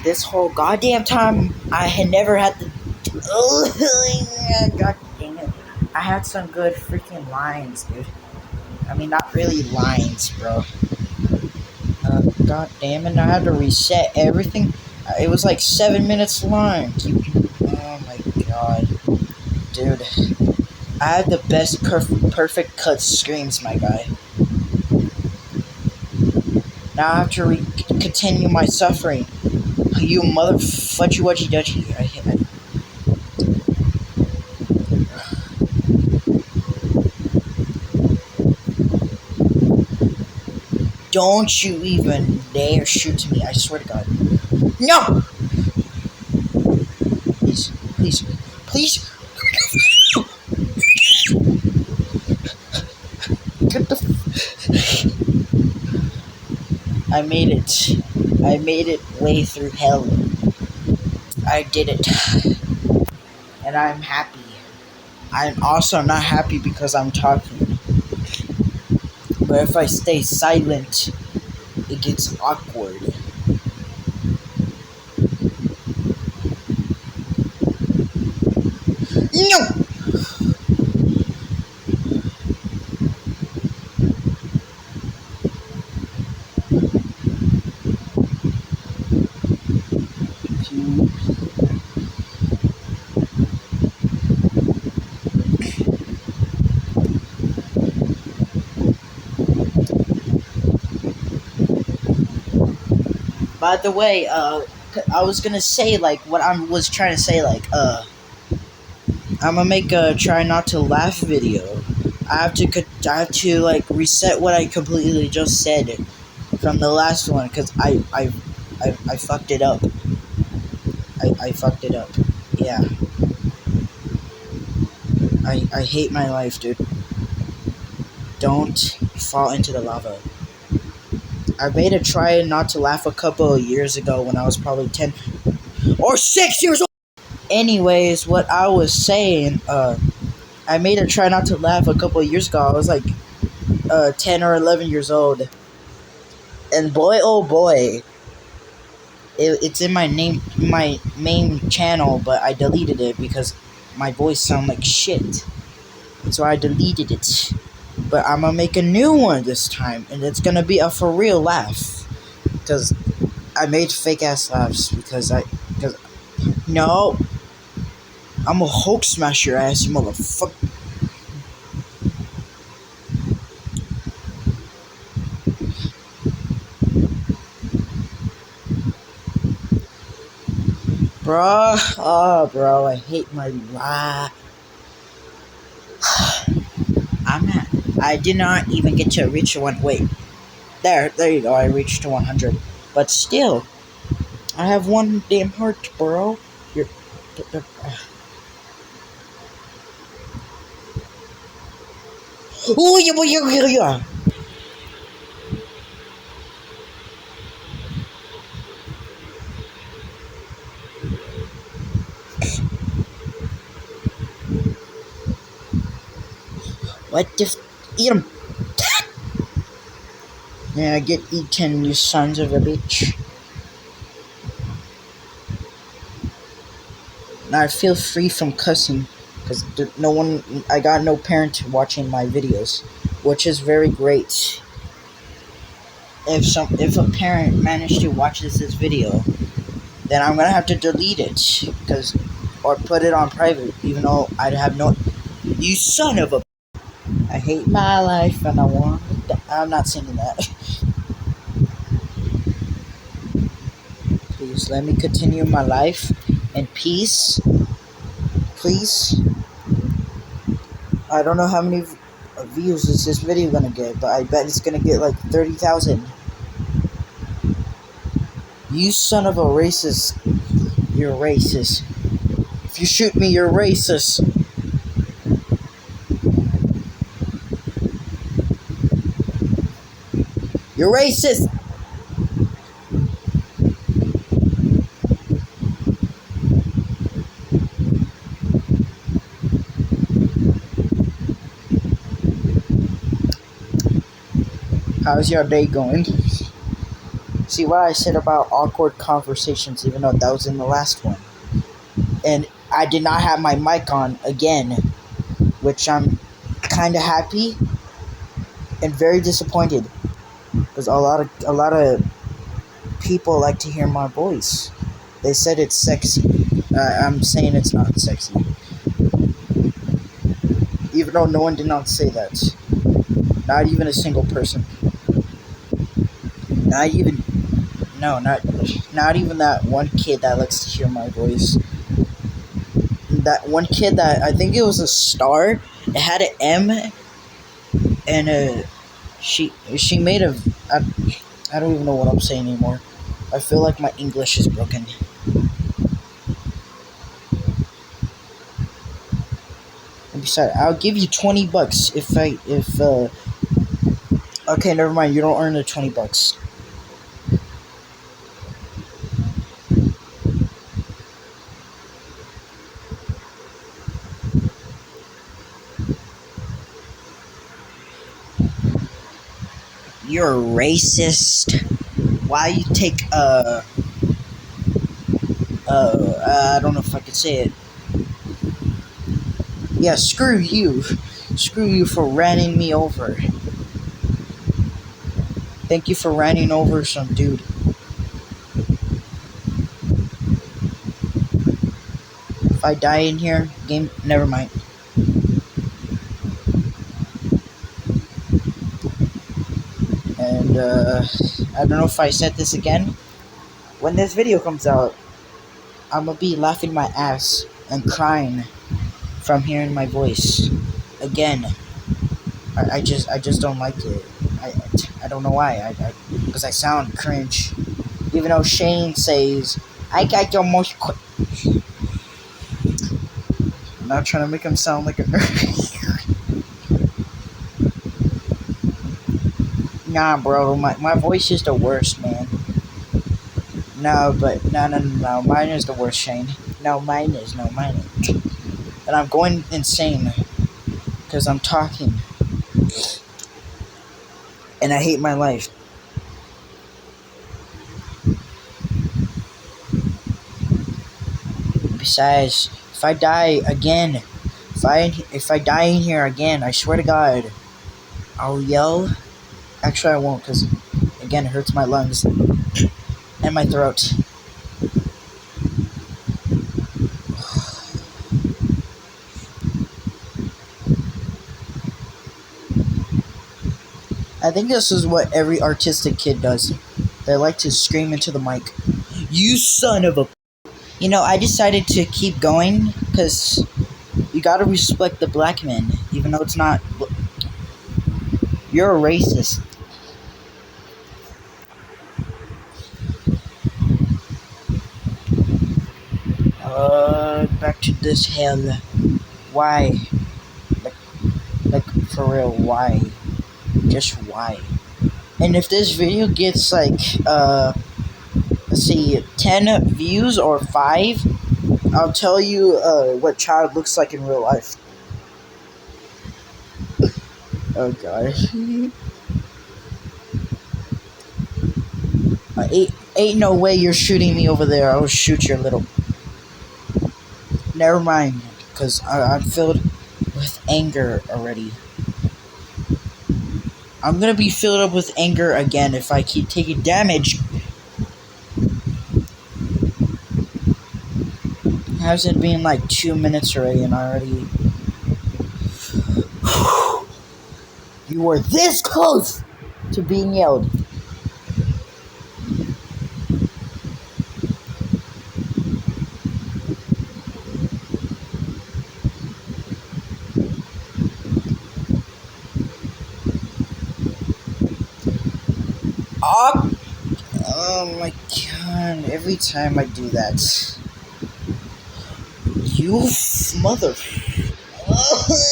this whole goddamn time, I had never had the. God dang it. I had some good freaking lines, dude. I mean, not really lines, bro. God damn it, I had to reset everything. It was like 7 minutes long. Oh my god. Dude. I had the best perfect cut screams, my guy. Now I have to continue my suffering. You mother fudgy wudgy dudgy. Don't you even dare shoot me, I swear to God. No! Please, please, please. Get the I made it. I made it way through hell. I did it. And I'm happy. I'm also not happy because I'm talking. But if I stay silent, it gets awkward. No! By the way, I was gonna say, like, what I was trying to say, like, I'm gonna make a try not to laugh video. I have to, like, reset what I completely just said from the last one, because I fucked it up. I fucked it up. Yeah. I hate my life, dude. Don't fall into the lava. I made a try not to laugh a couple of years ago when I was probably 10 or 6 years old. Anyways, what I was saying, I made a try not to laugh a couple of years ago. I was like 10 or 11 years old. And boy, oh boy, it's in my main channel, but I deleted it because my voice sounded like shit. So I deleted it. But I'm gonna make a new one this time, and it's gonna be a for real laugh. Because I made fake ass laughs no, I'm gonna Hulk smash your ass, you motherfucker. Bro, I hate my life. I did not even get to reach one. Wait, there you go. I reached 100, but still, I have one damn heart, bro. You're. Oh yeah. What the? Eat him. Yeah, get eaten, you sons of a bitch. Now I feel free from cussing, because I got no parent watching my videos, which is very great. If a parent managed to watch this video, then I'm gonna have to delete it, or put it on private, even though I'd have no. You son of a. I hate my life and I want. I'm not singing that. Please let me continue my life in peace. Please. I don't know how many views is this video gonna get, but I bet it's gonna get like 30,000. You son of a racist. You're racist. If you shoot me, you're racist. You're racist. How's your day going? See what I said about awkward conversations, even though that was in the last one. And I did not have my mic on again, which I'm kind of happy and very disappointed because a lot of people like to hear my voice. They said it's sexy. I'm saying it's not sexy, even though no one did not say that. Not even a single person. Not even no, not even that one kid that likes to hear my voice. That one kid that I think it was a star. It had an M and she made a. I don't even know what I'm saying anymore. I feel like my English is broken. And besides, I'll give you $20 if. Okay, never mind. You don't earn the $20. You're a racist. Why you take I don't know if I could say it. Yeah, screw you. Screw you for running me over. Thank you for running over some dude. If I die in here, game, never mind. And I don't know if I said this again. When this video comes out, I'm gonna be laughing my ass and crying from hearing my voice again. I just don't like it. I don't know why. Because I sound cringe. Even though Shane says I got your most. I'm not trying to make him sound like a nerd. Nah, bro. My voice is the worst, man. No, but no. Mine is the worst, Shane. No, mine is. And I'm going insane because I'm talking, and I hate my life. Besides, if I die again, if I die in here again, I swear to God, I'll yell. Actually, I won't, because again, it hurts my lungs and my throat. I think this is what every artistic kid does. They like to scream into the mic. You son of a... You know, I decided to keep going because you gotta respect the black men, even though it's not... You're a racist. Back to this hell. Why? Like, for real, why? Just why? And if this video gets, like, let's see, 10 views or 5, I'll tell you, what child looks like in real life. Oh, God. Ain't no way you're shooting me over there. I'll shoot your little... Never mind, because I'm filled with anger already. I'm gonna be filled up with anger again if I keep taking damage. Hasn't been like 2 minutes already, and I already... You were this close to being yelled. Oh my God, every time I do that. You mother...